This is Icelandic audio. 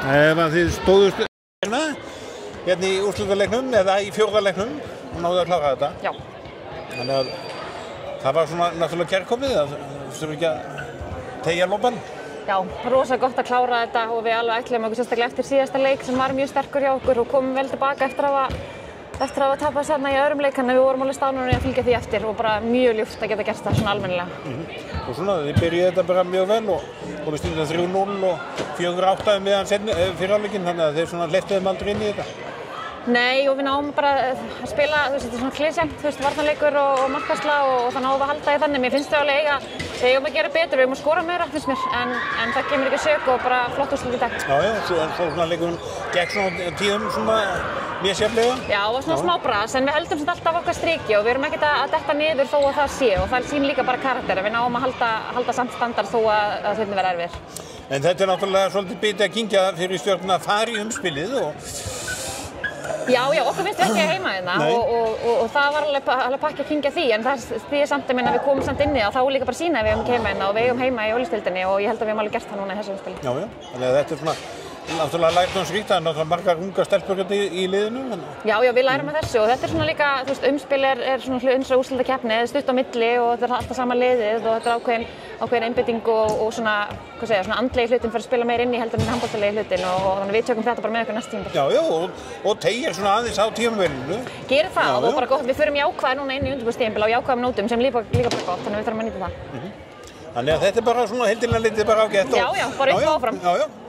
Ef að þið stóðust hérna í úrslitaleiknum eða í fjórðaleiknum og náðu að klára þetta. Já. Þannig að það var svona náttúrulega kærkomið að þurfa ekki að teygja lópan. Já, rosa gott að klára þetta og við alveg ætluðum okkur sérstaklega eftir síðasta leik sem var mjög sterkur hjá okkur og komum vel tilbaka eftir að hafa tapað þarna í öðrum leik, þannig að við vorum alveg staðnir að fylgja því eftir og bara mjög ljúft að geta gert það svona almennilega. Og svona, þið byrjuðu þetta bara mjög vel og komist inn að 3-0 og 4-8 meðan fyrir áleikinn, þannig að þeir svona hleyptu þeim aldrei inn í þetta. Nei, og við náum bara að spila, þetta er svona klisjant, varnarleikur og markvarsla og það náum að halda í þannig. Mér finnst þau alveg við eigum að gera betur, við eigum að skora meira, finnst mér, en það kemur ekki að sök og bara flott úrslit í dag. Já, svo svona leikurinn gekk svona tíðum svona misjafnlega. Já, það var svona smá bras, en við heldum svona alltaf okkar striki og við erum ekkert að detta niður þó að það sé og það sýnir líka bara karakter, við náum að halda samt standard þó að hlutin verði erfiðir. En þetta er náttúrulega svolítið biti að kyngja fyrir Stjörnuna að fara í umspilið og Já, okkur finnst við ekki heima hérna og það var alveg pakki að kyngja því, en það er samt að við komum samt inn í það og þá er líka bara sína að við eigum ekki heima hérna og við eigum heima í Ólafsdeildinni og ég held að við hefum alveg gert það núna í þessu umspili. Já, þannig að þetta er svona náttúrulega lærdómsríkt, það er náttúrulega margar ungar stelpur í liðinu. Já, við lærum af þessu og þetta er svona líka, umspil er svona eins og úrslitakeppni, stutt á milli og þetta er alltaf sama liðið og þetta er ákveðin einbeiting og svona, svona andlegi hlutin fyrir að spila meira inn í heldur en handboltalegi hlutin og þannig við tökum þetta bara með okkur næst tímabil. Já, og teygir svona aðeins á tímabilinu. Gerir það og bara gott, við förum jákvæðir núna inn í undirbúrstímabil á jákvæðum nótum sem líka bara gott, þannig við þurfum að nýta það. Þannig að þetta er bara svona heildina litið bara ágætt. Já, bara upp og áfram. Já.